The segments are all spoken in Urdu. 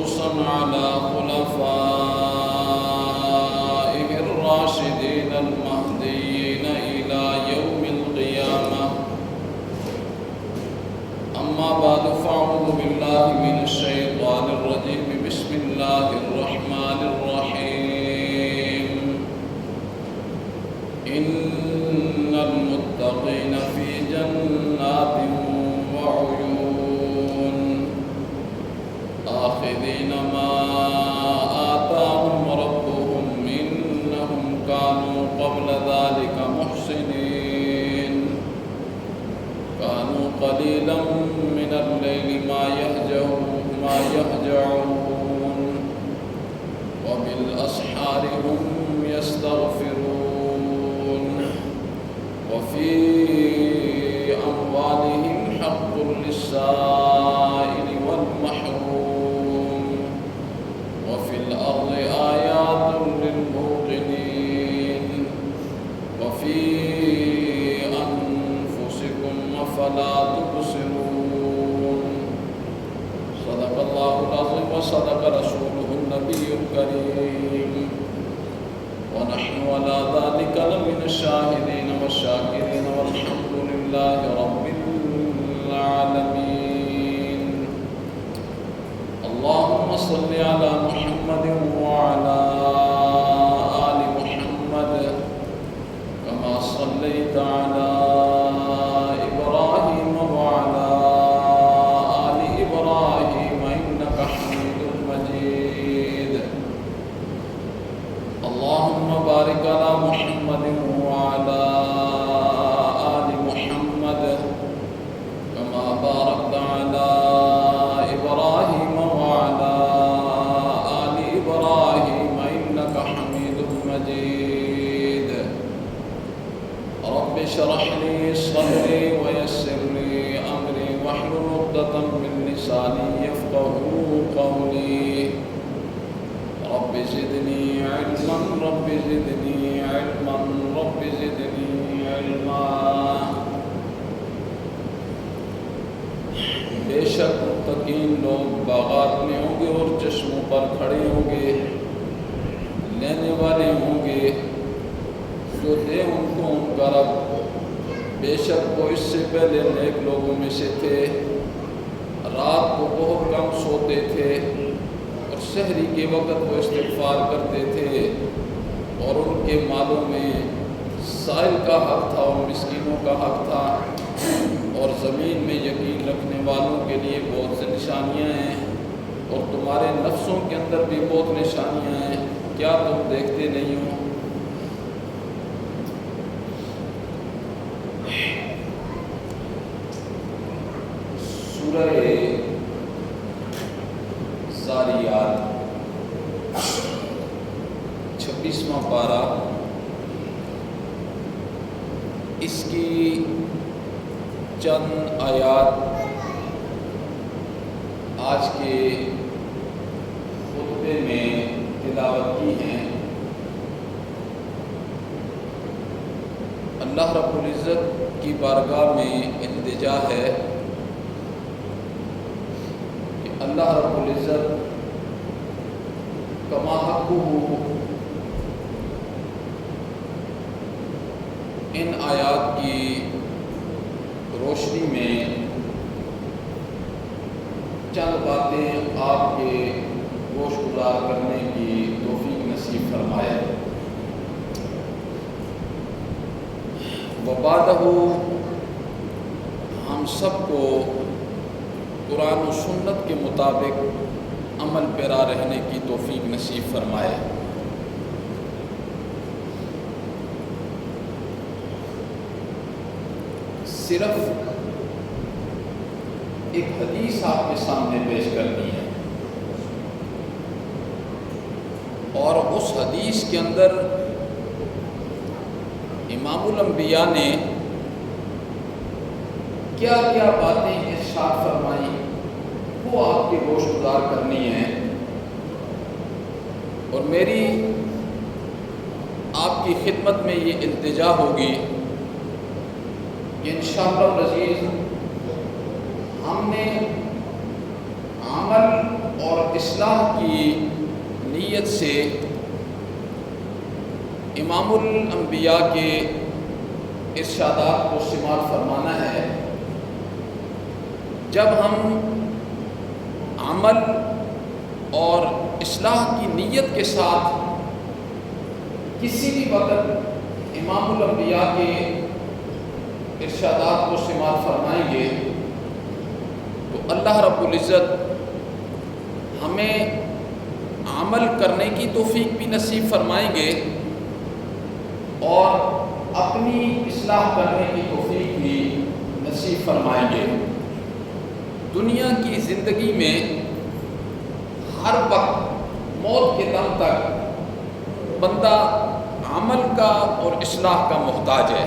خصوصا على خلفائه الراشدين المهديين إلى يوم القيامة. أما بعد فأعوذ بالله من الشيطان الرجيم. بسم الله الرحمن الرحيم. إن المتقين في جنات وعيون آخذين ما آتاهم ربهم إنهم كانوا قبل ذلك محسنين. كانوا قليلا من الليل ما يهجعون وبالأسحار هم يستغفرون. وفي أموالهم حق للسائل والمحروم. وفي الأرض آيات للموقنين. وفي أنفسكم أفلا تبصرون. صدق الله العظيم وصدق رسوله النبي الكريم. ونحن على ذلك لمن الشاهدين والشاكرين والحمد لله رب العالمين. اللهم صل على محمد وعلى آل محمد كما صليت على إبراهيم وعلى آل إبراهيم إنك حميد مجيد. اللهم بارك على محمد وعلى آل محمد كما باركت على إبراهيم وعلى آل إبراهيم إنك حميد مجيد. رب اشرح لي صدري ويسر لي أمري واحلل عقدة من لساني يفقهوا قولي. رب زدني علما رب زدني علما رب زدني علما. بے شک متقین لوگ باغات میں ہوں گے اور چشموں پر کھڑے ہوں گے، لینے والے ہوں گے، جو دے ان کو ان کا رب. بے شک وہ اس سے پہلے نیک لوگوں میں سے تھے، رات کو بہت کم سوتے تھے اور سحری کے وقت وہ استغفار کرتے تھے، اور ان کے مالوں میں سائل کا حق تھا اور مسکینوں کا حق تھا. اور زمین میں یقین رکھنے والوں کے لیے بہت سے نشانیاں ہیں، اور تمہارے نفسوں کے اندر بھی بہت نشانیاں ہیں. کیا تم دیکھتے نہیں ہو؟ سورہ ذاریات 26واں پارہ، اس کی چند آیات آج کے خطبے میں تلاوت کی ہیں. اللہ رب العزت کی بارگاہ میں التجا ہے کہ اللہ رب العزت کما حقہ ان آیات کی روشنی میں چند باتیں آپ کے گوش گزار کرنے کی توفیق نصیب فرمائے. وبعدہ ہم سب کو قرآن و سنت کے مطابق عمل پیرا رہنے کی توفیق نصیب فرمائے. صرف ایک حدیث آپ کے سامنے پیش کرنی ہے، اور اس حدیث کے اندر امام الانبیاء نے کیا کیا باتیں ارشاد فرمائیں وہ آپ کے گوش گزار کرنی ہیں. اور میری آپ کی خدمت میں یہ التجا ہوگی کہ انشاءاللہ العزیز ہم نے عمل اور اور اصلاح کی نیت سے امام الانبیاء کے ارشادات کو شمار فرمانا ہے۔ جب ہم عمل اور اصلاح کی نیت کے ساتھ کسی بھی وقت امام الانبیاء کے ارشادات کو شمار فرمائیں گے تو اللہ رب العزت ہمیں عمل کرنے کی توفیق بھی نصیب فرمائیں گے اور اپنی اصلاح کرنے کی توفیق بھی نصیب فرمائیں گے۔ دنیا کی زندگی میں ہر وقت موت کے دم تک بندہ عمل کا اور اصلاح کا محتاج ہے۔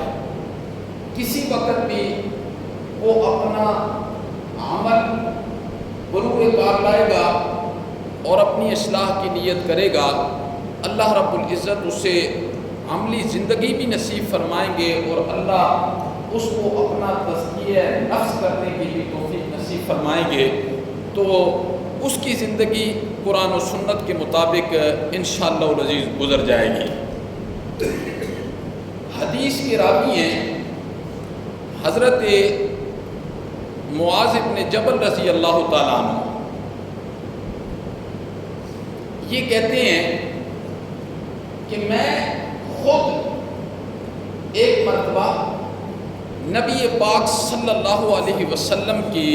کسی وقت بھی وہ اپنا عمل بروئے کار لائے گا اور اپنی اصلاح کی نیت کرے گا، اللہ رب العزت اسے عملی زندگی بھی نصیب فرمائیں گے اور اللہ اس کو اپنا تزکیہ نفس کرنے کی بھی توفیق نصیب فرمائیں گے، تو اس کی زندگی قرآن و سنت کے مطابق انشاءاللہ العزیز گزر جائے گی۔ حدیث کے راوی ہیں حضرت معاذ بن جبل رضی اللہ تعالیٰ عنہ، یہ کہتے ہیں کہ میں خود ایک مرتبہ نبی پاک صلی اللہ علیہ وسلم کی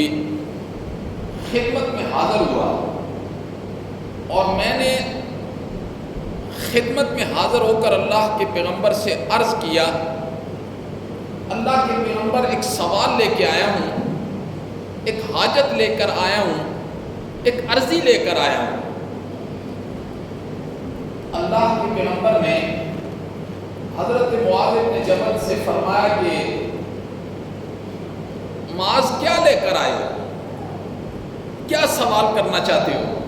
خدمت میں حاضر ہوا اور میں نے خدمت میں حاضر ہو کر اللہ کے پیغمبر سے عرض کیا، اللہ کے پیغمبر ایک سوال لے کے آیا ہوں، ایک حاجت لے کر آیا ہوں، ایک عرضی لے کر آیا ہوں۔ اللہ کے پیغمبر نے حضرت معاذ بن جبل سے فرمایا کہ معاذ کیا لے کر آئے ہو، کیا سوال کرنا چاہتے ہو،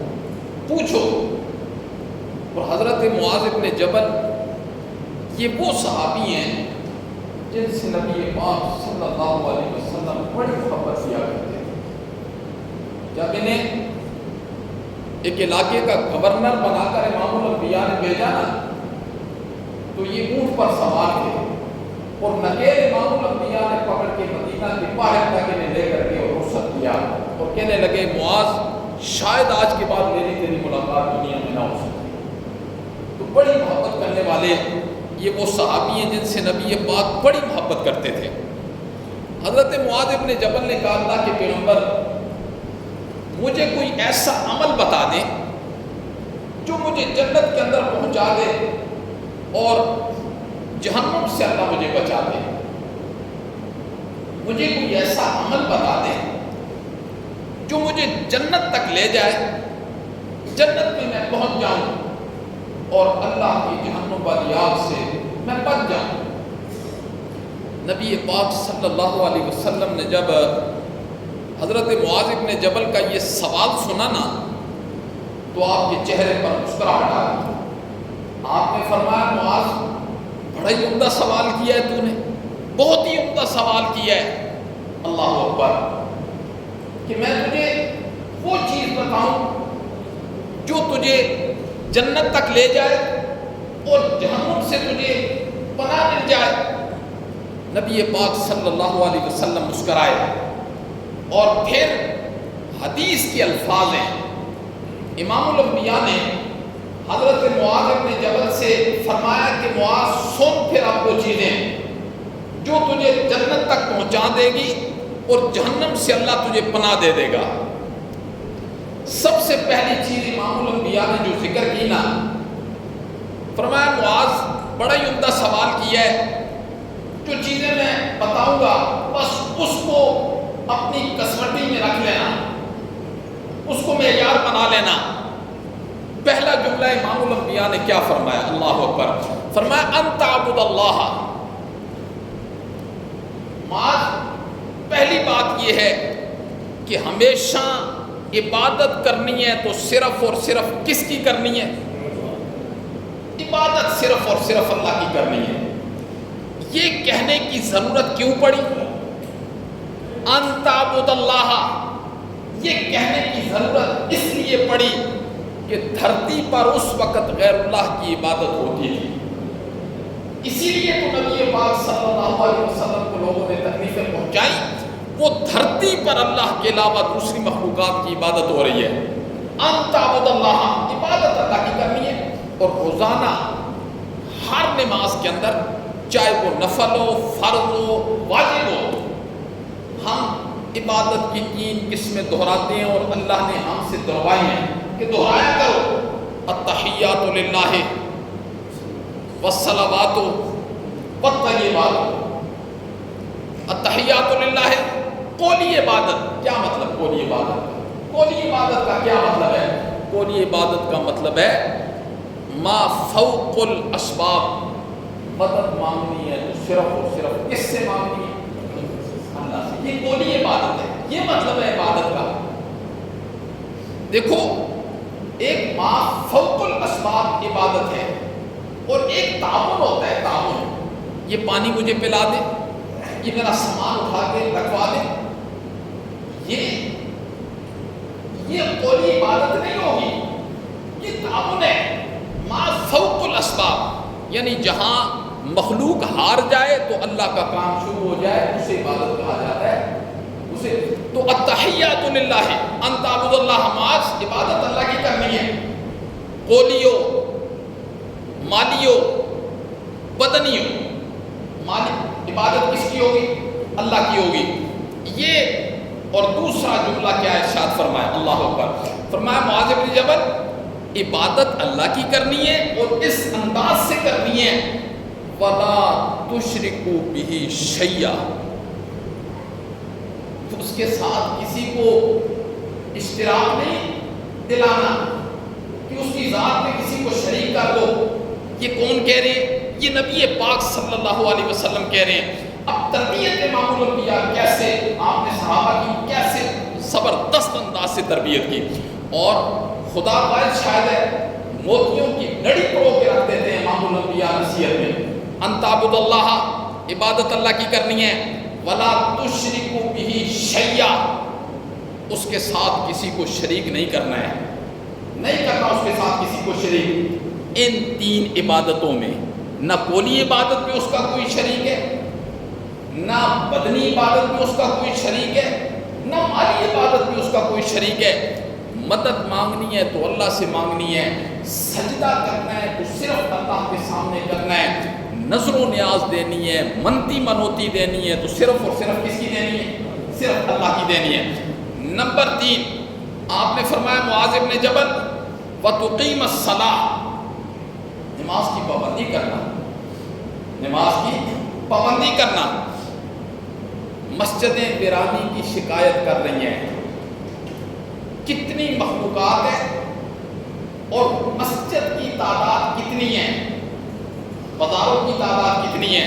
پوچھو۔ اور حضرت معاذ بن جبل یہ وہ صحابی ہیں جن سے نبی پاک صلی اللہ علیہ وسلم بڑی محبت کیا کرتے تھے۔ جب انہیں ایک علاقے کا گورنر بنا کر امام الانبیاء نے بھیجا نا تو یہ اونٹ پر سوار تھے اور نگیر امام الانبیاء نے پکڑ کے مدینہ کے باہر تک انہیں لے کر کے اور رخصت کیا اور کہنے لگے معاذ شاید آج کے بعد میری تیری ملاقات دنیا میں نہ ہو سکے۔ تو بڑی محبت کرنے والے یہ وہ صحابی ہیں جن سے نبی پاک بڑی محبت کرتے تھے۔ حضرت معاذ بن جبل نے کہا، اللہ کے پیغمبر مجھے کوئی ایسا عمل بتا دیں جو مجھے جنت کے اندر پہنچا دے اور جہنم سے اللہ مجھے بچا دے۔ مجھے کوئی ایسا عمل بتا دیں جو مجھے جنت تک لے جائے، جنت میں میں پہنچ جاؤں اور اللہ کی جہنم والی آگ سے میں بچ جاؤں۔ نبی پاک صلی اللہ علیہ وسلم نے جب حضرت معاذ بن جبل کا یہ سوال سنا نا تو آپ کے چہرے پر مسکراہٹ آ گئی۔ آپ نے فرمایا، معاذ بڑا ہی عمدہ سوال کیا ہے تو نے، بہت ہی عمدہ سوال کیا ہے۔ اللہ اکبر، کہ میں تجھے وہ چیز بتاؤں جو تجھے جنت تک لے جائے اور جہنم سے تجھے پناہ مل جائے۔ نبی پاک صلی اللہ علیہ وسلم مسکرائے اور پھر حدیث کے الفاظ ہیں، امام الانبیاء نے حضرت معاذ بن جبل سے فرمایا کہ معاذ سن پھر اب وہ چیزیں جو تجھے جنت تک پہنچا دے گی اور جہنم سے اللہ تجھے پناہ دے دے گا۔ سب سے پہلی چیز امام الانبیاء نے جو ذکر کی نا، فرمایا معاذ بڑا ہی عمدہ سوال کیا ہے، جو چیزیں میں بتاؤں گا بس اس کو اپنی کسوٹی میں رکھ لینا، اس کو معیار بنا لینا۔ پہلا جملہ امام الانبیاء نے کیا فرمایا؟ اللہ اکبر، فرمایا ان تعبد اللہ۔ معاذ پہلی بات یہ ہے کہ ہمیشہ عبادت کرنی ہے تو صرف اور صرف کس کی کرنی ہے؟ عبادت صرف اور صرف اللہ کی کرنی ہے۔ یہ کہنے کی ضرورت کیوں پڑی؟ ان تعبد اللہ، یہ کہنے کی ضرورت اس لیے پڑی کہ دھرتی پر اس وقت غیر اللہ کی عبادت ہوتی تھی، اسی لیے تو نبی پاک صلی اللہ علیہ وسلم کو لوگوں نے تکلیفیں پہنچائی۔ وہ دھرتی پر اللہ کے علاوہ دوسری مخلوقات کی عبادت ہو رہی ہے۔ ان تعبد اللہ، عبادت اللہ کی کرنی ہے، اور روزانہ ہر نماز کے اندر چاہے وہ نفل ہو، فرض ہو، واجب ہو، ہم عبادت کی 3 قسمیں دہراتے ہیں، اور اللہ نے ہم سے دہروائی ہیں کہ دہرایا کرو۔ التحیات للہ والصلوات والطیبات۔ التحیات للہ قولی عبادت۔ کیا مطلب قولی عبادت؟ قولی عبادت کا کیا مطلب ہے؟ قولی عبادت کا مطلب ہے ما فوق الاسباب، مدد مانگنی ہے تو صرف اور صرف کس سے مانگنی ہے؟ اللہ سے۔ یہ قولی عبادت ہے، یہ مطلب ہے عبادت کا۔ دیکھو، ایک ما فوق الاسباب عبادت ہے، اور ایک تعاون ہوتا ہے، تعاون۔ یہ پانی مجھے پلا دے، یہ میرا سامان اٹھا کے رکھوا دے، یہ قولی عبادت نہیں ہوگی، یہ تعاون ہے۔ ما فوق الاسباب یعنی جہاں مخلوق ہار جائے تو اللہ کا کام شروع ہو جائے، اسے عبادت کہا جاتا ہے۔ اسے تو التحیات للہ، ان تعبد اللہ، نماز عبادت اللہ کی کرنی ہے، قولی ہو، مالی ہو، بدنی ہو۔ مالی عبادت کس کی ہوگی؟ اللہ کی ہوگی۔ یہ اور دوسرا جملہ کیا ارشاد فرمایا؟ اللہ اکبر۔ فرمایا معاذ بن جبل، عبادت اللہ کی کرنی ہے اور اس انداز سے کرنی ہے، وَلَا تُشْرِكُوا بِهِ شَيْئًا، تو اس کے ساتھ کسی کو اشتراک نہیں دلانا کہ اس کی ذات میں کسی کو شریک کر دو۔ یہ کون کہہ رہے ہیں؟ یہ نبی پاک صلی اللہ علیہ وسلم کہہ رہے ہیں۔ اب تربیت امام الانبیاء کیسے آپ نے صحابہ کی کیسے زبردست انداز سے تربیت کی، اور خدا باعث شاید ہے موتیوں کی نڑی پرو کے رکھ دیتے ہیں امام الانبیاء نصیحت میں۔ ان تعبد اللہ، عبادت اللہ کی کرنی ہے، ولا تشرکوا بہ شیئا، اس کے ساتھ کسی کو شریک نہیں کرنا ہے، نہیں کرنا اس کے ساتھ کسی کو شریک۔ ان 3 عبادتوں میں نہ قولی عبادت میں اس کا کوئی شریک ہے، نہ بدنی عبادت میں اس کا کوئی شریک ہے، نہ مالی عبادت میں اس کا کوئی شریک ہے۔ مدد مانگنی ہے تو اللہ سے مانگنی ہے، سجدہ کرنا ہے تو صرف اللہ کے سامنے کرنا ہے، نظر و نیاز دینی ہے، منتی منوتی دینی ہے تو صرف اور صرف کس کی دینی ہے؟ صرف اللہ کی دینی ہے۔ نمبر 3 آپ نے فرمایا معاذ بن جبل، وَتُقِيمَ الصَّلَاةَ، نماز کی پابندی کرنا، نماز کی پابندی کرنا۔ مسجدیں ویرانی کی شکایت کر رہی ہیں، کتنی مخلوقات ہیں اور مسجد کی تعداد کتنی ہے، بازاروں کی تعداد کتنی ہے۔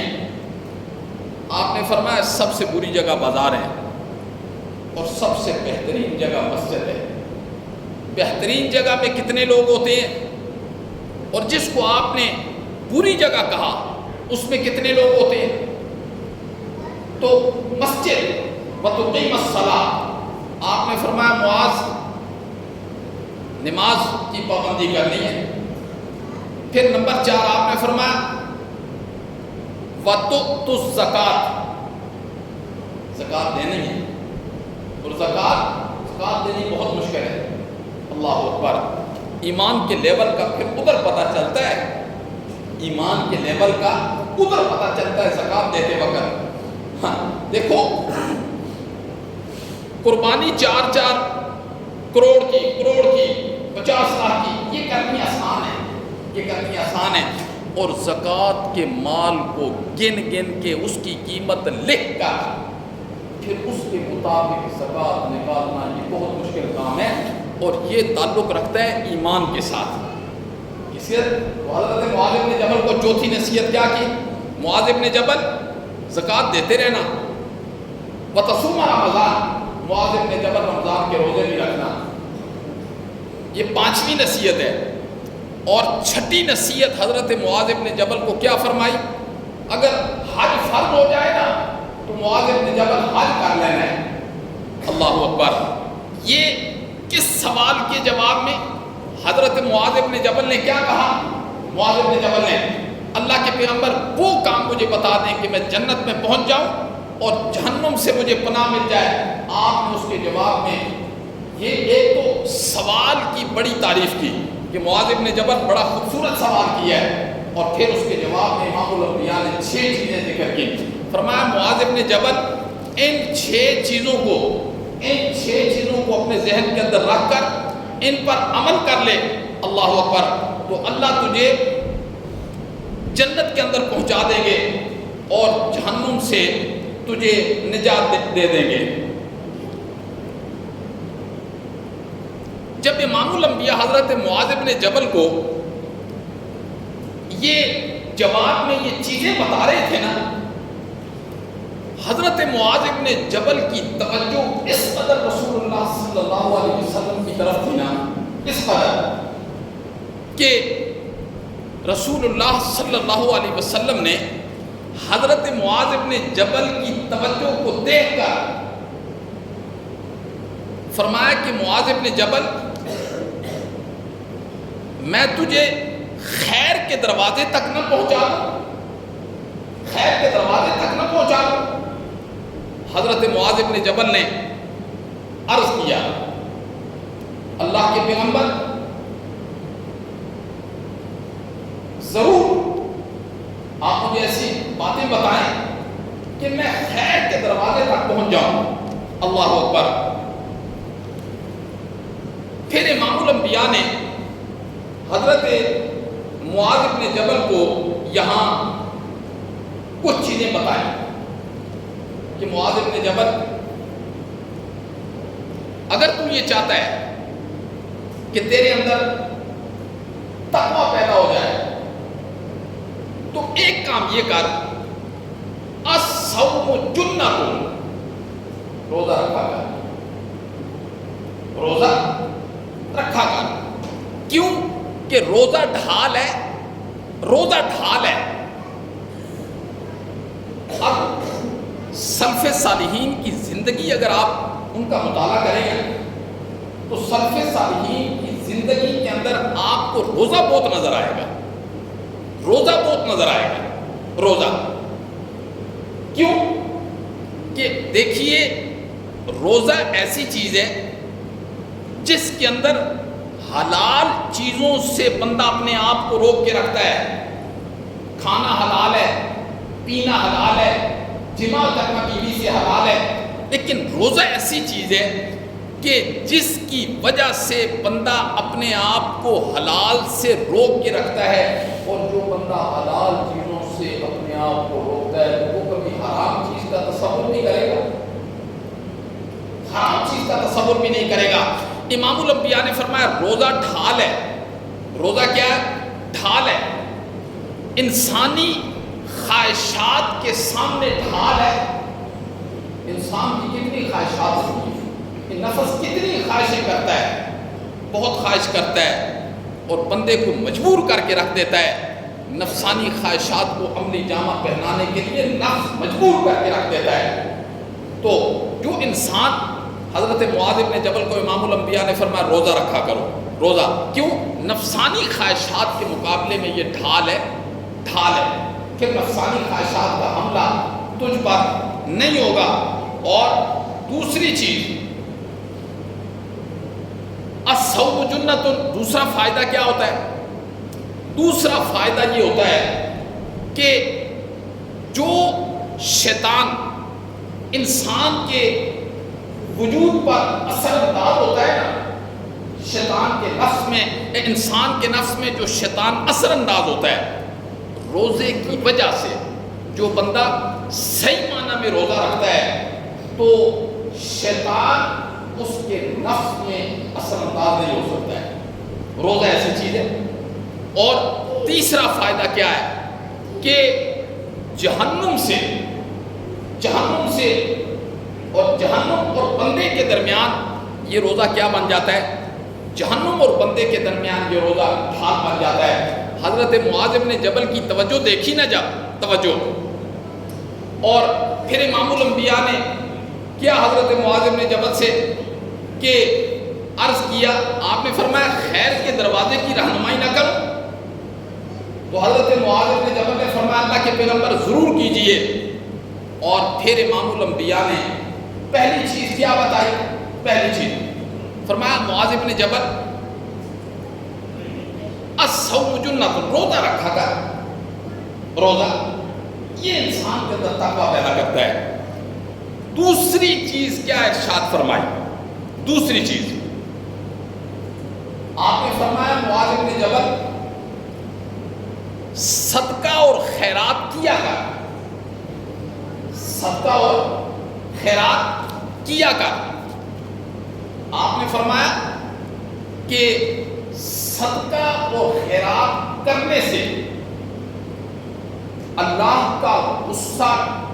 آپ نے فرمایا سب سے بری جگہ بازار ہے اور سب سے بہترین جگہ مسجد ہے۔ بہترین جگہ میں کتنے لوگ ہوتے ہیں، اور جس کو آپ نے بری جگہ کہا اس میں کتنے لوگ ہوتے ہیں؟ تو مسجد، وَتُقِيمَ الصَّلَاةَ، آپ نے فرمایا معاذ نماز کی پابندی کرنی ہے۔ پھر نمبر 4 آپ نے فرمایا وَتُؤْتُوا الزَّكَاةَ، زکوٰۃ دینی ہے، اور زکوٰۃ دینی بہت مشکل ہے۔ اللہ اکبر۔ ایمان کے لیول کا پھر ادھر پتہ چلتا ہے، ایمان کے لیول کا ادھر پتہ چلتا ہے زکوٰۃ دیتے وقت۔ ہاں دیکھو، قربانی 4 کروڑ کی 50 لاکھ کی، یہ کرنی آسان ہے، یہ کرنی آسان ہے، اور زکوٰۃ کے مال کو گن کے اس کی قیمت لکھ کر پھر اس کے مطابق زکوٰۃ نکالنا یہ بہت مشکل کام ہے، اور یہ تعلق رکھتا ہے ایمان کے ساتھ۔ حضرت معاذ بن جبل کو چوتھی نصیحت کیا کی؟ معاذ بن جبل زکوٰۃ دیتے رہنا، وتصوم رمضان، معاذ بن جبل رمضان کے روزے بھی رکھنا، یہ 5ویں نصیحت ہے۔ اور 6ٹھی نصیحت حضرت معاذ بن جبل کو کیا فرمائی؟ اگر حج فرض ہو جائے نا تو معاذ بن جبل حج کر لینا ہے۔ اللہ اکبر۔ یہ کس سوال کے جواب میں حضرت معاذ بن جبل نے کیا کہا؟ معاذ بن جبل نے اللہ کے پیغمبر وہ کام مجھے بتا دیں کہ میں جنت میں پہنچ جاؤں اور جہنم سے مجھے پناہ مل جائے۔ آپ نے اس کے جواب میں یہ ایک تو سوال کی بڑی تعریف کی کہ معاذ بن جبل بڑا خوبصورت سوال کیا ہے، اور پھر اس کے جواب میں امام الانبیاء نے 6 چیزیں ذکر کی۔ فرمایا معاذ بن جبل ان 6 چیزوں کو اپنے ذہن کے اندر رکھ کر ان پر عمل کر لے، اللہ اکبر، تو اللہ تجھے جنت کے اندر پہنچا دیں گے اور جہنم سے تجھے نجات دے دیں گے۔ جب امام الانبیاء حضرت معاذ بن جبل کو یہ جواب میں یہ چیزیں بتا رہے تھے نا، حضرت معاذ بن جبل کی توجہ اس قدر رسول اللہ صلی اللہ علیہ وسلم کی طرف تھی نا، اس قدر کہ رسول اللہ صلی اللہ علیہ وسلم نے حضرت معاذ بن جبل کی توجہ کو دیکھ کر فرمایا کہ معاذ بن جبل، میں تجھے خیر کے دروازے تک نہ پہنچا دوں، خیر کے دروازے تک نہ پہنچا دوں۔ حضرت معاذ بن جبل نے عرض کیا، اللہ کے پیغمبر ضرور آپ مجھے ایسی باتیں بتائیں کہ میں خیر کے دروازے تک پہنچ جاؤں، اللہ اکبر۔ پھر امام الانبیاء نے حضرت معاذ بن جبل کو یہاں کچھ چیزیں بتائیں کہ معاذ بن جبل، اگر تو یہ چاہتا ہے کہ تیرے اندر تقویٰ پیدا ہو جائے تو ایک کام یہ کر، الصوم جنہ، روزہ رکھا کر، روزہ رکھا کر۔ کیوں کہ روزہ ڈھال ہے، روزہ ڈھال ہے۔ اب سلف صالحین کی زندگی اگر آپ ان کا مطالعہ کریں گے تو سلف صالحین کی زندگی کے اندر آپ کو روزہ بہت نظر آئے گا، روزہ بہت نظر آئے گا، روزہ۔ کیوں کہ دیکھیے روزہ ایسی چیز ہے جس کے اندر حلال چیزوں سے بندہ اپنے آپ کو روک کے رکھتا ہے۔ کھانا حلال ہے، پینا حلال ہے، جمع کرنا بیوی سے حلال ہے، لیکن روزہ ایسی چیز ہے کہ جس کی وجہ سے بندہ اپنے آپ کو حلال سے روک کے رکھتا ہے، اور جو بندہ حلال چیزوں سے اپنے آپ کو روکتا ہے وہ کبھی حرام چیز کا تصور نہیں کرے گا، حرام چیز کا تصور بھی نہیں کرے گا۔ امام الانبیاء نے فرمایا روزہ ڈھال ہے۔ روزہ کیا ہے؟ ڈھال ہے، انسانی خواہشات کے سامنے ڈھال ہے۔ انسان کی کتنی خواہشات ہوتی ہیں، نفس کتنی خواہشیں کرتا ہے، بہت خواہش کرتا ہے اور بندے کو مجبور کر کے رکھ دیتا ہے۔ نفسانی خواہشات کو عملی جامہ پہنانے کے لیے نفس مجبور کر کے رکھ دیتا ہے۔ تو جو انسان، حضرت معاذ بن جبل کو امام الانبیاء نے فرمایا روزہ رکھا کرو، روزہ۔ کیوں؟ نفسانی خواہشات کے مقابلے میں یہ ڈھال ہے، ڈھال ہے۔ پھر نفسانی خواہشات کا حملہ تجھ پر نہیں ہوگا۔ اور دوسری چیز، الصوم جنۃ، دوسرا فائدہ کیا ہوتا ہے؟ دوسرا فائدہ یہ ہوتا ہے کہ جو شیطان انسان کے وجود پر اثر انداز ہوتا ہے نا، شیطان کے نفس میں، انسان کے نفس میں جو شیطان اثر انداز ہوتا ہے، روزے کی وجہ سے جو بندہ صحیح معنی میں روزہ رکھتا ہے تو شیطان اس کے نفس میں اثر انداز نہیں ہو سکتا ہے۔ روزہ ایسی چیز ہے۔ اور تیسرا فائدہ کیا ہے کہ جہنم سے اور جہنم اور بندے کے درمیان یہ روزہ کیا بن جاتا ہے؟ جہنم اور بندے کے درمیان یہ روزہ ڈھال بن جاتا ہے۔ حضرت معاذ بن جبل کی توجہ دیکھی نہ جا، توجہ۔ اور پھر امام الانبیاء نے کیا حضرت معاذ بن جبل سے کہ عرض کیا، آپ نے فرمایا خیر کے دروازے کی رہنمائی نہ کرو؟ تو حضرت معاذ بن جبل نے فرمایا اللہ کے پیغمبر ضرور کیجئے۔ اور پھر امام الانبیاء نے پہلی چیز کیا بتائی؟ پہلی چیز فرمایا معاذ بن جبل الصوم جنۃ، روزہ رکھا کر، روزہ یہ انسان کے اندر تقویٰ پیدا کرتا ہے۔ دوسری چیز کیا ارشاد فرمائی؟ دوسری چیز آپ نے فرمایا معاذ بن جبل صدقہ اور خیرات کیا کر، صدقہ اور خیرات کیا کر۔ آپ نے فرمایا کہ صدقہ اور خیرات کرنے سے اللہ کا غصہ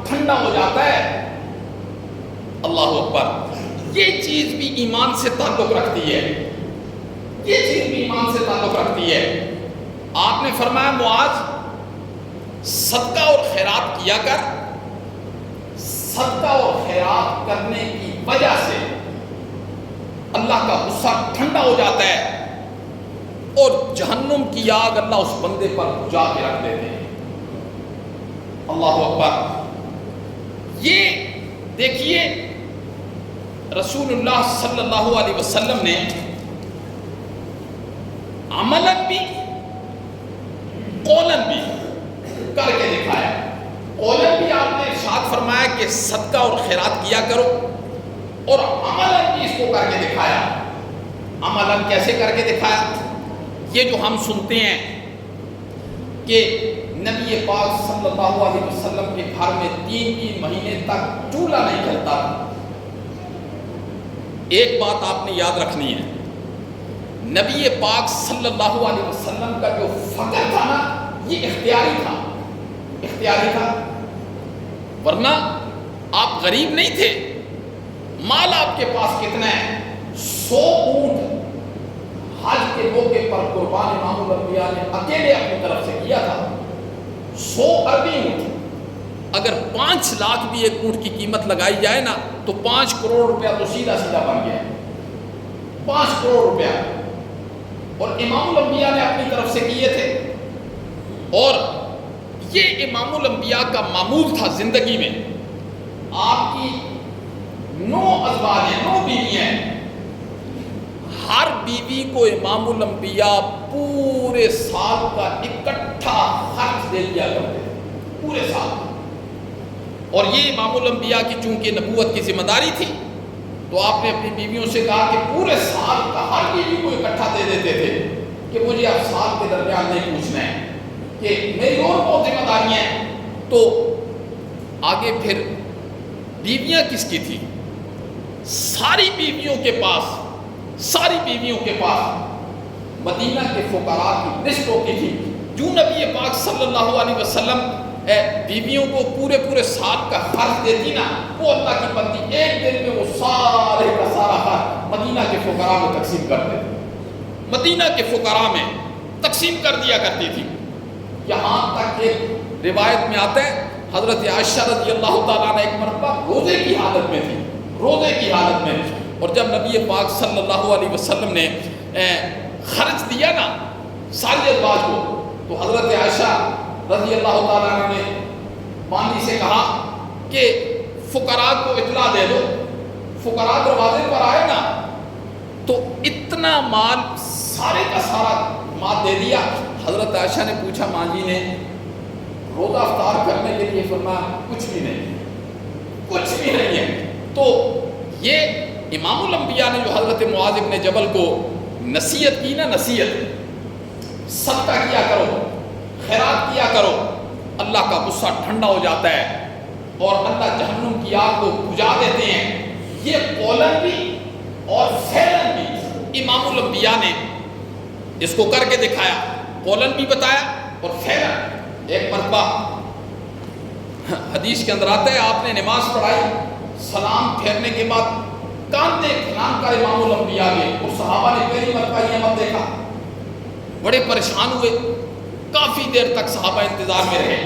ٹھنڈا ہو جاتا ہے۔ اللہ اکبر، یہ چیز بھی ایمان سے تعلق رکھتی ہے، یہ چیز بھی ایمان سے تعلق رکھتی ہے۔ آپ نے فرمایا معاذ صدقہ اور خیرات کیا کر، صدقہ اور خیرات کرنے کی وجہ سے اللہ کا غصہ ٹھنڈا ہو جاتا ہے اور جہنم کی آگ اللہ اس بندے پر بجھا کے رکھ دیتے ہیں۔ اللہ اکبر، یہ دیکھیے رسول اللہ صلی اللہ علیہ وسلم نے عملاً بھی قولاً بھی کر کے دکھایا۔ قولاً بھی آپ نے ارشاد فرمایا کہ صدقہ اور خیرات کیا کرو، اور عملاً بھی اس کو کر کے دکھایا۔ عملاً کیسے کر کے دکھایا؟ یہ جو ہم سنتے ہیں کہ نبی پاک صلی اللہ علیہ وسلم کے گھر میں 3 مہینے تک چولہا نہیں جلتا۔ ایک بات آپ نے یاد رکھنی ہے، نبی پاک صلی اللہ علیہ وسلم کا جو فقر تھا نا، یہ اختیاری تھا، اختیاری تھا، ورنہ آپ غریب نہیں تھے۔ مال آپ کے پاس کتنا ہے؟ 100 اونٹ حج کے موقع پر قربان امام الانبیاء نے اکیلے اپنی طرف سے کیا تھا۔ 100 عربی اونٹ، اگر 5 لاکھ بھی ایک اونٹ کی قیمت لگائی جائے نا تو 5 کروڑ روپیہ تو سیدھا سیدھا بن گیا، 5 کروڑ روپیہ، اور امام الانبیاء نے اپنی طرف سے کیے تھے۔ اور یہ امام الانبیاء کا معمول تھا زندگی میں۔ آپ کی 9 ازواج ہیں، 9 بیویاں ہیں، ہر بیوی کو امام الانبیاء پورے سال کا اکٹھا خرچ دے دیا کرتے تھے، پورے سال۔ اور یہ امام الانبیاء کی چونکہ نبوت کی ذمہ داری تھی، تو آپ نے اپنی بیویوں سے کہا کہ پورے سال کا ہر بیوی کو اکٹھا دے دیتے تھے کہ مجھے اب سال کے درمیان نہیں پوچھنا ہے، کہ میری اور بہت ذمہ داریاں ہیں۔ تو آگے پھر بیویاں کس کی تھی؟ ساری بیویوں کے پاس مدینہ کے فقراء کی لسٹ ہوتی تھی۔ جو نبی پاک صلی اللہ علیہ وسلم بیویوں کو پورے سال کا خرچ دیتی نا، وہ اللہ کی بندی ایک دن میں وہ سارے کا سارا خرچ مدینہ کے فقراء میں تقسیم کر دیتی، مدینہ کے فقراء میں تقسیم کر دیا کرتی تھی۔ یہاں تک کہ روایت میں آتا ہے حضرت عائشہ رضی اللہ تعالیٰ عنہ ایک مرتبہ روزے کی حالت میں تھی، اور جب نبی پاک صلی اللہ علیہ وسلم نے خرچ دیا نا ساری ازواج کو، تو حضرت عائشہ رضی اللہ تعالیٰ عنہ نے باندی سے کہا کہ فقراء کو اطلاع دے دو، فقراء دروازے پر آئے نا تو اتنا مال، سارے کا سارا مال دے دیا۔ حضرت عائشہ نے پوچھا ماں جی نے روزہ افطار کرنے کے لیے؟ فرمایا کچھ بھی نہیں ہے۔ تو یہ امام الانبیاء نے جو حضرت معاذ بن جبل کو نصیحت کی نا، نصیحت، صدقہ کیا کرو، خیرات کیا کرو، اللہ کا غصہ ٹھنڈا ہو جاتا ہے اور اللہ جہنم کی آگ کو بجھا دیتے ہیں۔ یہ قولاً بھی اور فعلاً بھی امام الانبیاء نے اس کو کر کے دکھایا، قولاً بھی بتایا اور فعلاً۔ ایک مرتبہ حدیث کے اندر آتا ہے آپ نے نماز پڑھائی، سلام پھیرنے کے بعد کاندے کھلان کر امام الانبیاء گئے، اور صحابہ نے پہلی مرتبہ یہ عمل دیکھا، بڑے پریشان ہوئے، کافی دیر تک صحابہ انتظار میں رہے۔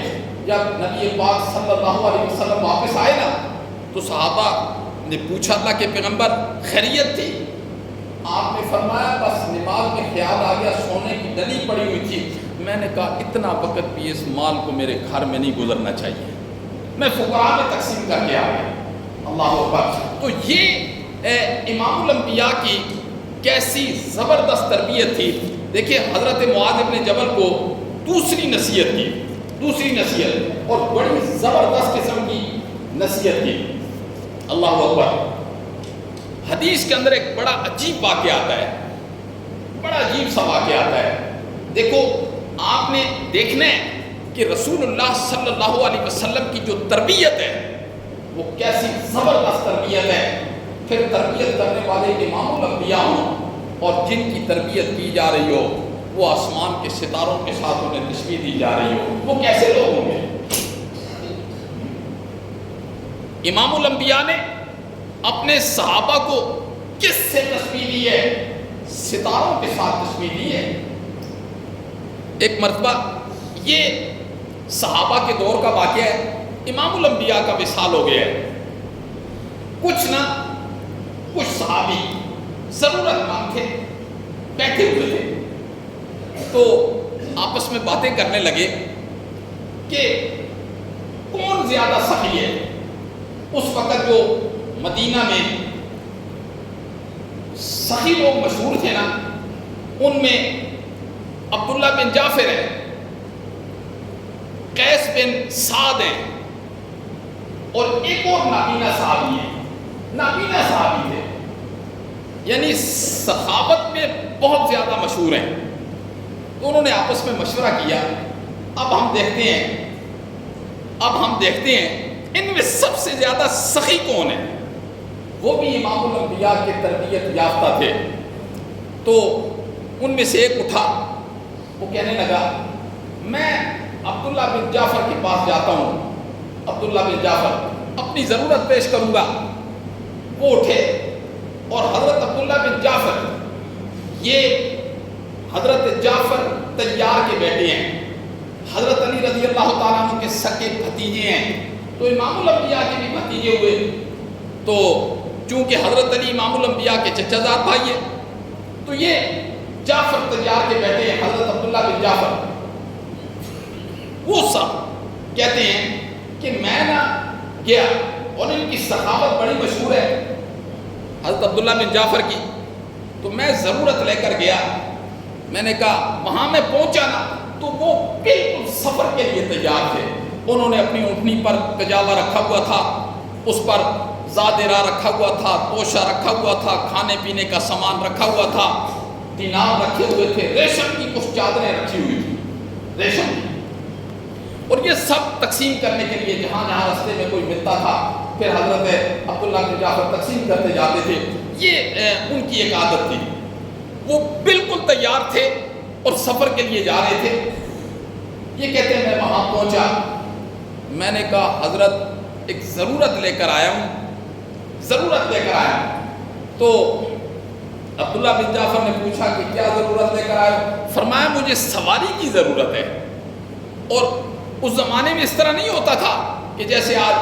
جب نبی پاک صلی اللہ علیہ وسلم واپس آئے نا تو صحابہ نے پوچھا اللہ کے پیغمبر خیریت تھی؟ آپ نے فرمایا بس نماز میں خیال آ گیا، سونے کی ڈلی پڑی ہوئی تھی، میں نے کہا اتنا وقت بھی اس مال کو میرے گھر میں نہیں گزرنا چاہیے، میں فقراء میں تقسیم کر کے آ گیا۔ اللہ اکبر۔ تو یہ امام الانبیاء کی کیسی زبردست تربیت تھی۔ دیکھیے حضرت معاذ ابن جبل کو دوسری نصیحت کی، دوسری نصیحت، اور بڑی زبردست قسم کی نصیحت کی۔ اللہ اکبر۔ حدیث کے اندر ایک بڑا عجیب واقعہ آتا ہے، بڑا عجیب سا واقعہ آتا ہے۔ دیکھو آپ نے دیکھنا ہے کہ رسول اللہ صلی اللہ علیہ وسلم کی جو تربیت ہے وہ کیسی زبردست تربیت ہے۔ پھر تربیت کرنے والے امام الانبیاء ہوں اور جن کی تربیت کی جا رہی ہو وہ آسمان کے ستاروں کے ساتھ انہیں تشبیہ دی جا رہی ہو، وہ کیسے لوگ ہوں گے؟ امام الانبیاء نے اپنے صحابہ کو کس سے تشبیہ دی ہے؟ ستاروں کے ساتھ تشبیہ دی ہے۔ ایک مرتبہ یہ صحابہ کے دور کا واقعہ ہے، امام الانبیاء کا وصال ہو گیا ہے۔ کچھ صحابی ضرورت مند تھے، بیٹھے ہوئے تھے، تو آپس میں باتیں کرنے لگے کہ کون زیادہ سخی ہے۔ اس وقت جو مدینہ میں سخی لوگ مشہور تھے نا، ان میں عبداللہ بن جعفر ہیں، قیس بن سعد ہیں، اور ایک اور نابینا صحابی ہیں، نابینا صحابی تھے، یعنی صحابت میں بہت زیادہ مشہور ہیں۔ تو انہوں نے آپس میں مشورہ کیا، اب ہم دیکھتے ہیں ان میں سب سے زیادہ سخی کون ہے؟ وہ بھی امام الانبیاء کے تربیت یافتہ تھے۔ تو ان میں سے ایک اٹھا، وہ کہنے لگا میں عبداللہ بن جعفر کے پاس جاتا ہوں، عبداللہ بن جعفر اپنی ضرورت پیش کروں گا۔ وہ اٹھے اور حضرت عبداللہ بن جعفر، یہ حضرت جعفر طیار کے بیٹے ہیں، حضرت علی رضی اللہ تعالیٰ عنہ کے سکے بھتیجے ہیں، تو امام الانبیاء کے بھی بھتیجے ہوئے۔ تو چونکہ حضرت علی امام الانبیاء کے چچا زاد بھائی ہیں، تو یہ جعفر طیار کے بیٹے ہیں، حضرت عبداللہ بن جعفر۔ وہ سب کہتے ہیں کہ میں نہ گیا، اور ان کی سخاوت بڑی مشہور ہے حضرت عبداللہ بن جعفر کی، تو میں ضرورت لے کر گیا۔ میں نے کہا وہاں میں پہنچا نا تو وہ بالکل سفر کے لیے تیار تھے۔ انہوں نے اپنی اونٹنی پر کجاوا رکھا ہوا تھا، اس پر زادرا رکھا ہوا تھا، توشہ رکھا ہوا تھا، کھانے پینے کا سامان رکھا ہوا تھا، دینار رکھے ہوئے تھے، ریشم کی کچھ چادریں رکھی ہوئی تھی، ریشم کی، اور یہ سب تقسیم کرنے کے لیے جہاں جہاں راستے میں کوئی ملتا تھا پھر حضرت عبداللہ بن جعفر تقسیم کرتے جاتے تھے۔ یہ ان کی ایک عادت تھی۔ وہ بالکل تیار تھے اور سفر کے لیے جا رہے تھے۔ یہ کہتے ہیں میں وہاں پہنچا، میں نے کہا حضرت ایک ضرورت لے کر آیا ہوں، ضرورت لے کر آیا ہوں۔ تو عبداللہ بن جعفر نے پوچھا کہ کیا ضرورت لے کر آئے ہو؟ فرمایا مجھے سواری کی ضرورت ہے۔ اور اس زمانے میں اس طرح نہیں ہوتا تھا کہ جیسے آج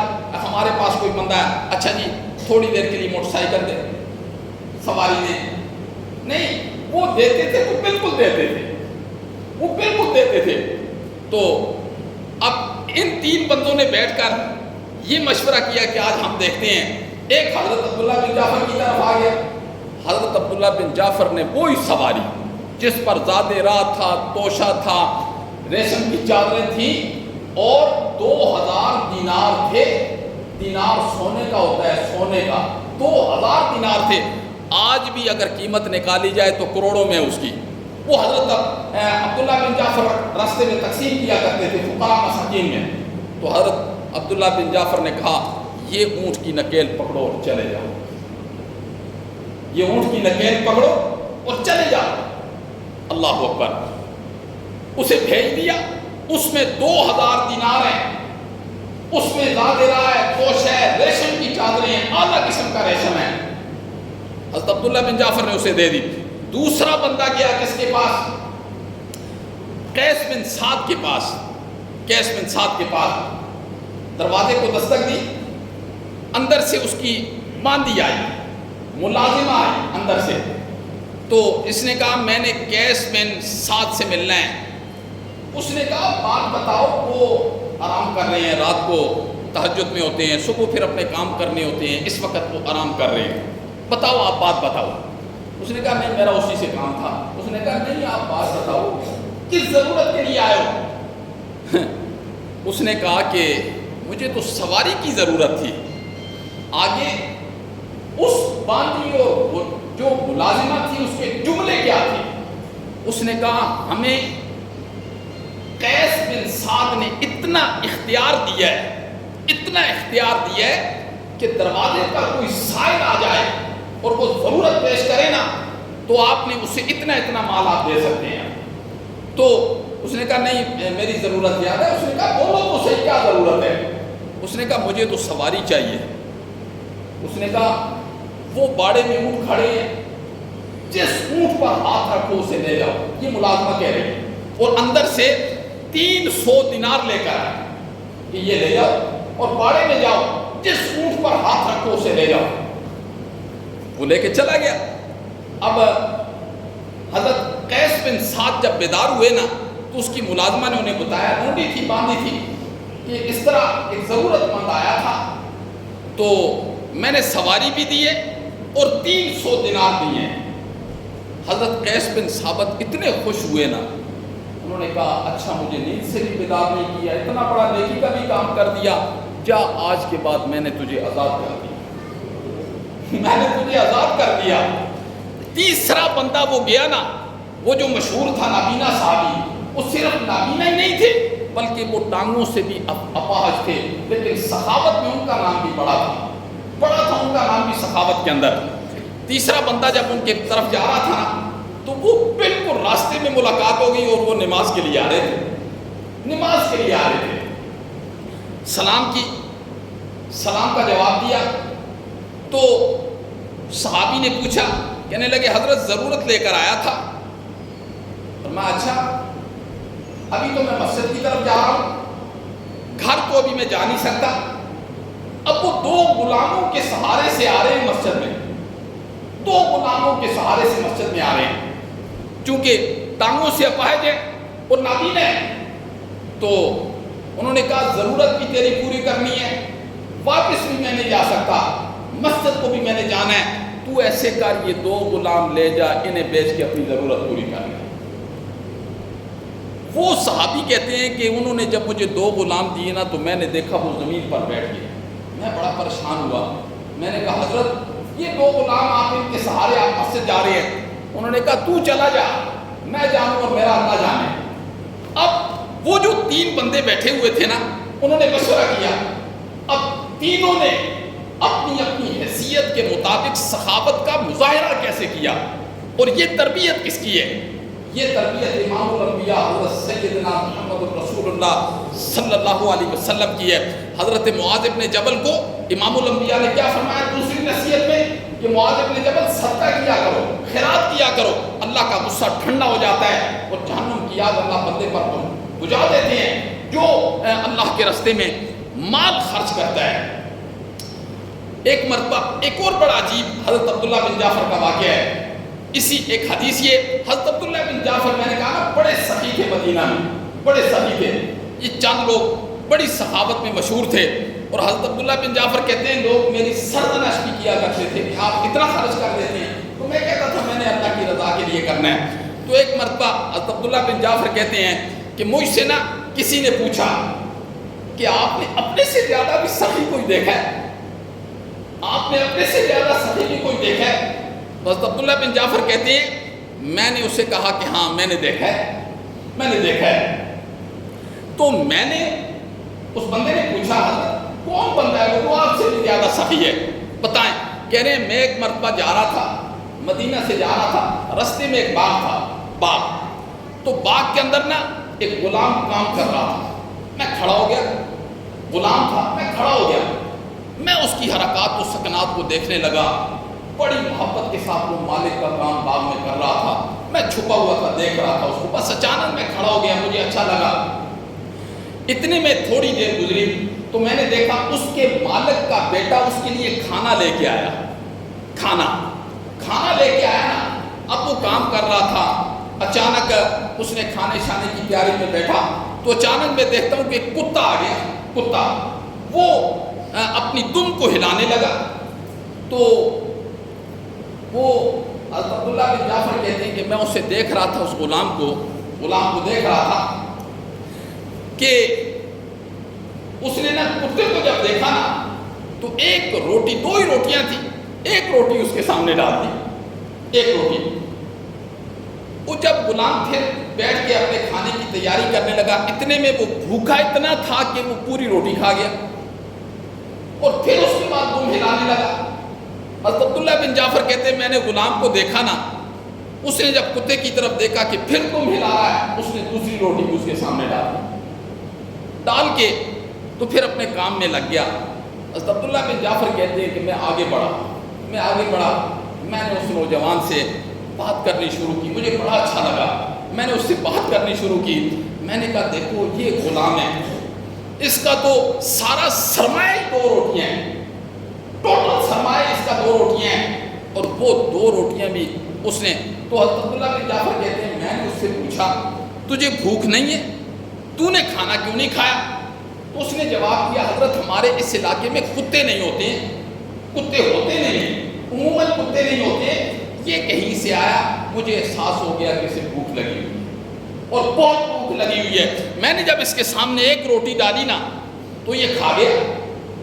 ہمارے پاس کوئی بندہ ہے، اچھا جی تھوڑی دیر کے لیے موٹر سائیکل دے، سواری دے، نہیں، وہ دیتے تھے تو بالکل دیتے تھے، وہ بالکل دیتے تھے۔ تو اب ان تین بندوں نے بیٹھ کر یہ مشورہ کیا کہ آج ہم دیکھتے ہیں۔ ایک حضرت عبداللہ بن جعفر کی طرف آ گیا، حضرت عبداللہ بن جعفر نے وہی سواری جس پر زادرا تھا، توشہ تھا، ریشم کی چادریں تھیں، اور 2000 دینار تھے۔ دینار سونے کا ہوتا ہے، سونے کا 2000 دینار تھے۔ آج بھی اگر قیمت نکالی جائے تو کروڑوں میں اس کی۔ وہ حضرت عبداللہ بن جعفر راستے میں تقسیم کیا کرتے تھے فقراء مساکین میں۔ تو حضرت عبداللہ بن جعفر نے کہا یہ اونٹ کی نکیل پکڑو اور چلے جاؤ، یہ اونٹ کی نکیل پکڑو اور چلے جاؤ۔ اللہ اکبر۔ اسے بھیج دیا، اس میں 2000 دینار ہیں، اس میں زادرا ہے، توشہ ہے، ریشم کی چادریں ہیں، اعلیٰ قسم کا ریشم ہے۔ حضرت عبداللہ بن جعفر نے اسے دے دی۔ دوسرا بندہ گیا کس کے پاس؟ قیس بن سعد کے پاس۔ قیس بن سعد کے پاس دروازے کو دستک دی، اندر سے اس کی باندی آئی، ملازمہ آئی اندر سے، تو اس نے کہا میں نے قیس بن سعد سے ملنا ہے. اس نے کہا بات بتاؤ. وہ آرام کر رہے ہیں، رات کو تہجد میں ہوتے ہیں، صبح پھر اپنے کام کرنے ہوتے ہیں، اس وقت وہ آرام کر رہے ہیں، بتاؤ آپ بات بتاؤ. اس نے کہا نہیں میرا اسی سے کام تھا. اس نے کہا نہیں آپ بات بتاؤ کس ضرورت کے لیے آئے ہو. اس نے کہا کہ مجھے تو سواری کی ضرورت تھی. آگے اس باندھی اور جو ملازمہ تھی اس کے جملے کیا تھے. اس نے کہا ہمیں قیس بن سعد نے اتنا اختیار دیا ہے، اتنا اختیار دیا ہے کہ دروازے پر کوئی سائل آ جائے اور وہ ضرورت پیش کرے نا تو آپ نے اسے اتنا مال آپ دے سکتے ہیں. تو اس نے کہا نہیں میری ضرورت زیادہ ہے. اس نے کہا بولو تو صحیح کیا ضرورت ہے. اس نے کہا مجھے تو سواری چاہیے. اس نے کہا وہ باڑے میں اونٹ کھڑے ہیں، جس اونٹ پر ہاتھ رکھو اسے لے جاؤ. یہ ملازمہ کہہ رہے ہیں. اور اندر سے 300 دینار لے کر آئے کہ یہ لے جاؤ اور باڑے میں جاؤ، جس اونٹ پر ہاتھ رکھو اسے لے جاؤ. وہ لے کے چلا گیا. اب حضرت قیس بن سعد جب بیدار ہوئے نا تو اس کی ملازمہ نے انہیں بتایا، ڈھونڈی تھی باندھی تھی کہ اس طرح ایک ضرورت مند آیا تھا تو میں نے سواری بھی دی ہے اور 300 دینار دیے. حضرت قیس بن ثابت اتنے خوش ہوئے نا، انہوں نے کہا اچھا مجھے نیند سے بھی بیدار نہیں کیا، اتنا بڑا نیکی کا بھی کام کر دیا، جا آج کے بعد میں نے تجھے آزاد کر دیا. میں نے تجھے آزاد کر دیا. تیسرا بندہ وہ گیا نا، وہ جو مشہور تھا نابینا صحابی، وہ صرف نابینا ہی نہیں تھے بلکہ وہ ٹانگوں سے بھی اپاہج تھے، لیکن سخاوت میں ان کا نام بھی بڑا تھا ان کا نام بھی سخاوت کے اندر. تیسرا بندہ جب ان کے طرف جا رہا تھا نا تو وہ بالکل راستے میں ملاقات ہو گئی اور وہ نماز کے لیے آ رہے تھے. سلام کا جواب دیا تو صحابی نے پوچھا، کہنے لگے حضرت ضرورت لے کر آیا تھا. فرمایا اچھا ابھی تو میں مسجد کی طرف جا رہا ہوں، گھر تو ابھی میں جا نہیں سکتا. اب وہ 2 غلاموں کے سہارے سے آ رہے ہیں مسجد میں، 2 غلاموں کے سہارے سے مسجد میں آ رہے ہیں. چونکہ ٹانگوں سے اپاہج ہے اور نابینا ہے تو انہوں نے کہا ضرورت بھی تیری پوری کرنی ہے، واپس بھی میں نہیں جا سکتا، مسجد کو بھی میں نے جانا ہے، تو ایسے کر یہ 2 غلام لے جا، انہیں بیچ کے اپنی ضرورت پوری کر لے. وہ صحابی کہتے ہیں کہ انہوں نے جب مجھے 2 غلام دیے نا تو میں نے دیکھا وہ زمین پر بیٹھ گئے. میں بڑا پریشان ہوا. میں نے کہا حضرت یہ 2 غلام آپ ان کے سہارے آپ مسجد جا رہے ہیں. انہوں نے کہا تو چلا جا، میں جانوں اور میرا اللہ جانے. اب وہ جو 3 بندے بیٹھے ہوئے تھے نا انہوں نے مشورہ کیا. اب تینوں نے اپنی اپنی حیثیت کے مطابق سخاوت کا مظاہرہ کیسے کیا. اور یہ تربیت کس کی ہے؟ یہ تربیت امام الانبیاء حضرت سیدنا محمد رسول اللہ صلی اللہ علیہ وسلم کی ہے. حضرت معاذ ابن جبل کو امام الانبیاء نے کیا فرمایا دوسری نصیحت میں کہ معاذ ابن جبل صدقہ کیا کرو، خیرات کیا کرو، اللہ کا غصہ ٹھنڈا ہو جاتا ہے اور جہنم کی آگ اللہ بندے پر بجھا دیتے ہیں جو اللہ کے راستے میں مال خرچ کرتا ہے. ایک مرتبہ ایک اور بڑا عجیب حضرت عبداللہ بن جعفر کا واقعہ ہے. اسی ایک حدیث یہ حضرت عبداللہ بن جعفر میں نے کہا نا بڑے سخی تھے، مدینہ میں بڑے سخی تھے. یہ چند لوگ بڑی سخاوت میں مشہور تھے اور حضرت عبداللہ بن جعفر کہتے ہیں لوگ میری سرزنش بھی کیا کرتے تھے کہ آپ اتنا خرچ کر دیتے ہیں. تو میں کہتا تھا میں نے اللہ کی رضا کے لیے کرنا ہے. تو ایک مرتبہ حضرت عبداللہ بن جعفر کہتے ہیں کہ مجھ سے نا کسی نے پوچھا کہ آپ نے اپنے سے زیادہ بھی سخی کوئی دیکھا ہے؟ آپ نے اپنے سے زیادہ سخی بھی کوئی دیکھا ہے؟ حضرت عبداللہ بن جعفر کہتے ہیں میں نے اسے کہا کہ ہاں میں نے دیکھا ہے. تو میں نے اس بندے نے پوچھا حضرت کون بندہ ہے وہ آپ سے بھی زیادہ سخی ہے بتائیں. کہہ رہے ہیں میں ایک مرتبہ جا رہا تھا، مدینہ سے جا رہا تھا، رستے میں ایک باغ تھا، تو باغ کے اندر نا ایک غلام کام کر رہا تھا. میں کھڑا ہو گیا، غلام تھا، میں کھڑا ہو گیا، میں اس کی حرکات و سکنات کو دیکھنے لگا. بڑی محبت کے ساتھ وہ مالک کا کام باغ میں کر رہا تھا. میں چھپا ہوا تھا دیکھ رہا تھا اس کو. بس اچانک میں کھڑا ہو گیا، مجھے اچھا لگا. اتنے میں تھوڑی دیر گزری تو میں نے دیکھا اس کے مالک کا بیٹا اس کے لیے کھانا لے کے آیا. کھانا لے کے آیا نا اب وہ کام کر رہا تھا، اچانک اس نے کھانے شانے کی تیاری میں بیٹھا تو اچانک میں دیکھتا ہوں کہ ایک کتا آ گیا، کتا وہ اپنی دم کو ہلانے لگا۔ تو وہ حضرت عبداللہ بن جعفر کہتے ہیں کہ میں اسے دیکھ رہا تھا، اس غلام کو دیکھ رہا تھا کہ اس نے نا کتے کو جب دیکھا نا تو ایک روٹی، 2 ہی روٹیاں تھیں، ایک روٹی اس کے سامنے ڈال دی، ایک روٹی۔ وہ جب غلام پھر بیٹھ کے اپنے کھانے کی تیاری کرنے لگا، اتنے میں وہ بھوکا اتنا تھا کہ وہ پوری روٹی کھا گیا، اور پھر اس کے بعد دم ہلانے لگا۔ حضرت عبداللہ بن جعفر کہتے ہیں میں نے غلام کو دیکھا نا، اس نے جب کتے کی طرف دیکھا کہ پھر دم ہلا رہا ہے، اس نے دوسری روٹی بھی اس کے سامنے ڈال کے تو پھر اپنے کام میں لگ گیا۔ حضرت عبداللہ بن جعفر کہتے ہیں کہ میں آگے بڑھا، میں نے اس نوجوان سے بات کرنی شروع کی، مجھے بڑا اچھا لگا، میں نے اس سے بات کرنی شروع کی۔ میں نے کہا دیکھو یہ غلام ہے، اس کا تو سارا سرمایہ 2 روٹیاں ہیں، ٹوٹل سرمایہ اس کا 2 روٹیاں ہیں، اور وہ 2 روٹیاں بھی اس نے۔ تو حضرت عبداللہ بن جعفر کہتے ہیں میں نے اس سے پوچھا تجھے بھوک نہیں ہے، تو نے کھانا کیوں نہیں کھایا؟ تو اس نے جواب دیا حضرت ہمارے اس علاقے میں کتے نہیں ہوتے ہیں، کتے ہوتے نہیں، عموماً کتے نہیں ہوتے، یہ کہیں سے آیا، مجھے احساس ہو گیا کہ اسے بھوک لگی ہوئی اور بہت بھوک لگی ہوئی ہے، میں نے جب اس کے سامنے ایک روٹی ڈالی نا تو یہ کھا گیا،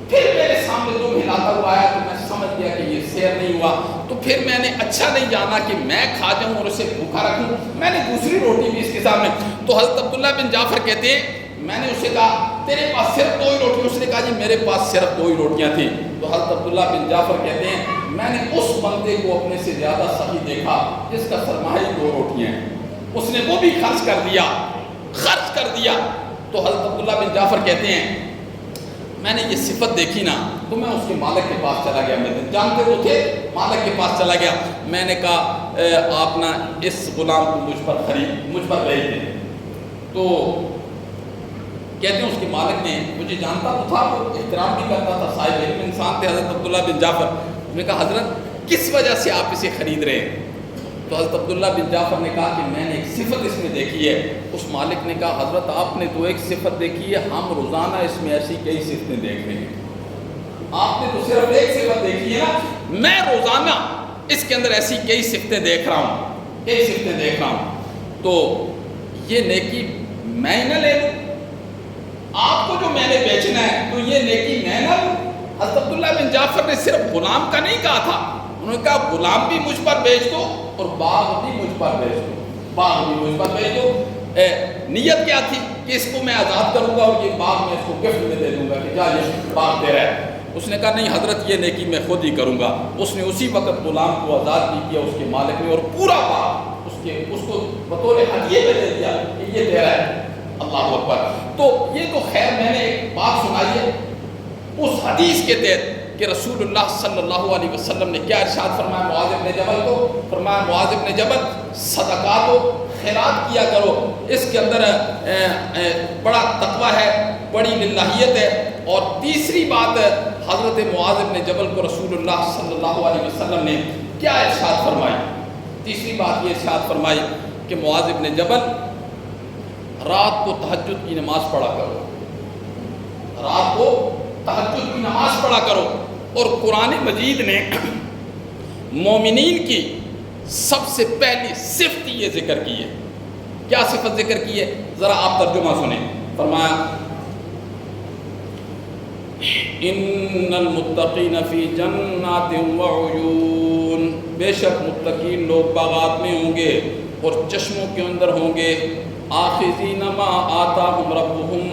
پھر میرے سامنے دم ہلاتا ہوا آیا تو میں سمجھ گیا کہ یہ سیر نہیں ہوا، تو پھر میں نے اچھا نہیں جانا کہ میں کھا جاؤں اور اسے بھوکا رکھوں، میں نے دوسری روٹی بھی اس کے سامنے۔ تو حضرت عبداللہ بن جعفر کہتے ہیں میں نے اسے کہا تیرے پاس صرف 2 ہی روٹی؟ اس نے کہا جی میرے پاس صرف 2 ہی روٹیاں تھیں۔ تو حضرت عبداللہ بن جعفر کہتے ہیں میں نے اس بندے کو اپنے سے زیادہ صحیح دیکھا جس کا سرمایہ 2 روٹیاں ہیں، اس نے وہ بھی خرچ کر دیا۔ تو حضرت عبداللہ بن جعفر کہتے ہیں میں نے یہ صفت دیکھی نا تو میں اس کے مالک کے پاس چلا گیا، میں جانتے وہ تھے، مالک کے پاس چلا گیا، میں نے کہا آپ نا اس غلام کو مجھ پر بھیج دیں۔ تو کہتے ہیں اس کے مالک نے، مجھے جانتا تو تھا، وہ احترام بھی کرتا تھا، صاحب علم انسان تھے حضرت عبداللہ بن جعفر، میں نے کہا حضرت کس وجہ سے آپ اسے خرید رہے ہیں؟ تو حضرت عبداللہ بن جعفر نے کہا کہ میں نے ایک صفت اس میں دیکھی ہے۔ اس مالک نے کہا حضرت آپ نے تو ایک صفت دیکھی ہے، ہم روزانہ اس میں ایسی کئی صفتیں دیکھ رہے ہیں، آپ نے تو صرف ایک صفت دیکھی ہے نا، میں روزانہ اس کے اندر ایسی کئی صفتیں دیکھ رہا ہوں، تو یہ نیکی میں نہ لے لوں، آپ کو جو میں نے بیچنا ہے تو یہ نیکی میں نہ لوں؟ حضرت عبداللہ بن جعفر نے صرف غلام کا نہیں کہا تھا، انہوں نے کہا غلام بھی مجھ پر بیچ دو اور باغ بھی مجھ پر بیچ دو۔ نیت کیا تھی کہ اس کو میں آزاد کروں گا اور یہ باغ میں اس کو گفٹ میں دے دوں گا کہ جا یہ باغ تیرا ہے۔ اس نے کہا نہیں حضرت یہ نیکی میں خود ہی کروں گا۔ اس نے اسی وقت غلام کو آزاد بھی کیا اس کے مالک نے، اور پورا باغ اس کو بطور ہدیے میں دے دیا کہ یہ تیرا ہے۔ اللہ اکبر۔ تو یہ تو خیر میں نے ایک بات سنائی ہے اس حدیث کے تحت کہ رسول اللہ صلی اللہ علیہ وسلم نے کیا ارشاد فرمایا معاذ بن جبل کو، فرمایا معاذ بن جبل صدقات و خیرات کیا کرو، اس کے اندر بڑا تقوی ہے، بڑی للہیت ہے۔ اور تیسری بات حضرت معاذ بن جبل کو رسول اللہ صلی اللہ علیہ وسلم نے کیا ارشاد فرمائی؟ تیسری بات یہ ارشاد فرمائی کہ معاذ بن جبل رات کو تہجد کی نماز پڑھا کرو، رات کو تہجد کی نماز پڑھا کرو۔ اور قرآن مجید نے مومنین کی سب سے پہلی صفت یہ ذکر کی ہے، کیا صفت ذکر کی ہے؟ ذرا آپ ترجمہ سنیں۔ فرمایا ان المتقین فی جنات وعیون، بے شک متقین لوگ باغات میں ہوں گے اور چشموں کے اندر ہوں گے، آخذین ما آتاہم ربہم،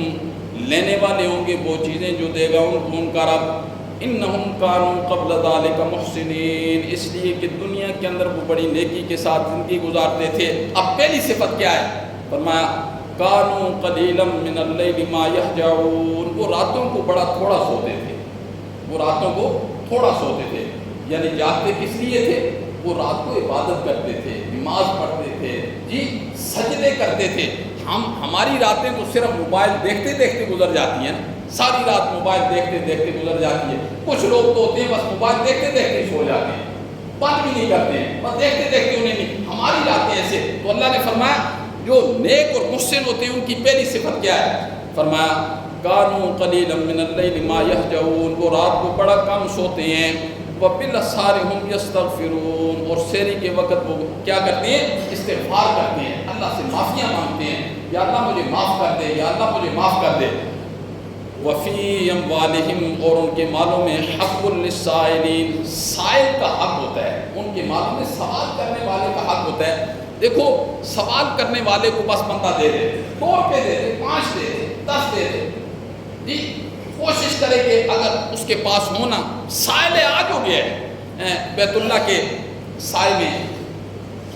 لینے والے ہوں گے وہ چیزیں جو دے گا ان کا رب، انہم کانوا قبل ذالک محسنین، اس لیے کہ دنیا کے اندر وہ بڑی نیکی کے ساتھ زندگی گزارتے تھے۔ اب پہلی صفت کیا ہے؟ فرمایا کانوا قلیلا من اللیل ما یہجعون، وہ راتوں کو بڑا تھوڑا سوتے تھے، یعنی جاگتے کس لیے تھے؟ وہ رات کو عبادت کرتے تھے، نماز پڑھتے تھے، سجدے کرتے تھے۔ ہماری راتیں تو صرف موبائل دیکھتے دیکھتے گزر جاتی ہیں، ساری رات موبائل دیکھتے دیکھتے گزر جاتی ہے۔ کچھ لوگ تو ہوتے ہیں بس موبائل دیکھتے دیکھتے سو جاتے ہیں، بند بھی نہیں کرتے ہیں، بس دیکھتے دیکھتے انہیں نہیں، ہماری راتیں ایسے. تو اللہ نے فرمایا جو نیک اور محسن ہوتے ہیں ان کی پہلی صفت کیا ہے؟ فرمایا کانوا قلیلا من اللیل ما یہجعون، وہ رات کو بڑا کم سوتے ہیں. وبالاسحار هم یستغفرون، اور سحری کے وقت وہ کیا کرتے ہیں؟ استغفار کرتے ہیں، اللہ سے معافیاں مانگتے ہیں، یا اللہ مجھے معاف کر دے، یا اللہ مجھے معاف کر دے. وفی اموالہم، اور ان کے مالوں میں حق للسائلین، سائل کا حق ہوتا ہے، ان کے مالوں میں سوال کرنے والے کا حق ہوتا ہے. دیکھو سوال کرنے والے کو بس بندہ دے دے، 2 روپے دے دے، 5 دے دے، 10 دے دے، جی کوشش کرے کہ اگر اس کے پاس ہونا. سائل آج ہو گیا ہے بیت اللہ کے سائے میں.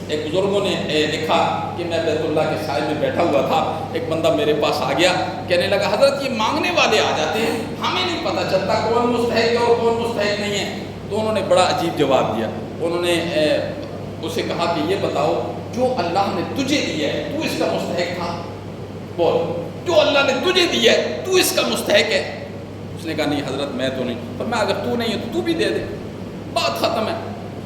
ایک بزرگوں نے لکھا کہ میں بیت اللہ کے سائے میں بیٹھا ہوا تھا، ایک بندہ میرے پاس آ گیا، کہنے لگا حضرت یہ مانگنے والے آ جاتے ہیں، ہمیں نہیں پتہ چلتا کون مستحق ہے اور کون مستحق نہیں ہے. تو انہوں نے بڑا عجیب جواب دیا. انہوں نے اسے کہا کہ یہ بتاؤ جو اللہ نے تجھے دیا ہے تو اس کا مستحق تھا؟ بول، جو اللہ نے تجھے دیا ہے تو اس کا مستحق ہے؟ اس نے کہا نہیں حضرت میں تو نہیں. پر میں اگر تو نہیں ہے تو بھی دے دے، بات ختم ہے.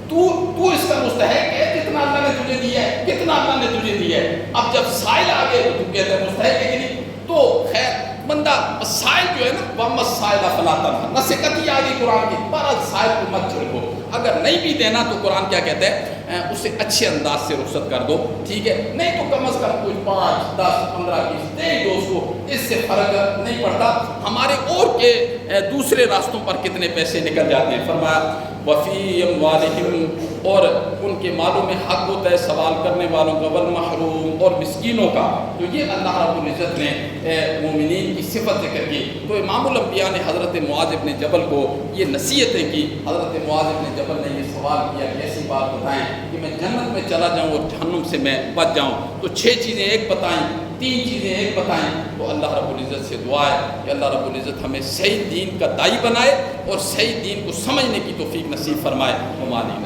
تو اس کا مستحق ہے جتنا اللہ نے تجھے دیا ہے، کتنا اللہ نے تجھے دیا ہے. اب جب سائل آ گئے تو کہتے ہیں مستحق ہے کہ نہیں. تو خیر بندہ سائل جو ہے نا وَأَمَّا السَّائِلَ فَلَا تَنْهَرْ، نصیحت آ گئی قرآن کی، پر سائل کو مت چھڑکو. اگر نہیں بھی دینا تو قرآن کیا کہتا ہے؟ اسے اچھے انداز سے رخصت کر دو، ٹھیک ہے. نہیں تو کم از کم کچھ 5 10 15 20 دے دو اس کو، اس سے فرق نہیں پڑتا. ہمارے اور کے دوسرے راستوں پر کتنے پیسے نکل جاتے ہیں. فرمایا وفی اموالہم، اور ان کے مالوں میں حق ہوتا ہے سوال کرنے والوں کا، والمحروم، اور مسکینوں کا. تو یہ اللہ رب العزت نے مومنین کی صفت ذکر کی. تو امام الانبیاء نے حضرت معاذ بن جبل کو یہ نصیحتیں کی. حضرت معاذ بن جبل نے یہ سوال کیا کہ ایسی بات بتائیں کہ میں جنت میں چلا جاؤں اور جہنم سے میں بچ جاؤں. تو 6 چیزیں ایک بتائیں، 3 چیزیں ایک بتائیں. تو اللہ رب العزت سے دعا ہے کہ اللہ رب العزت ہمیں صحیح دین کا داعی بنائے اور صحیح دین کو سمجھنے کی توفیق نصیب فرمائے. ہماری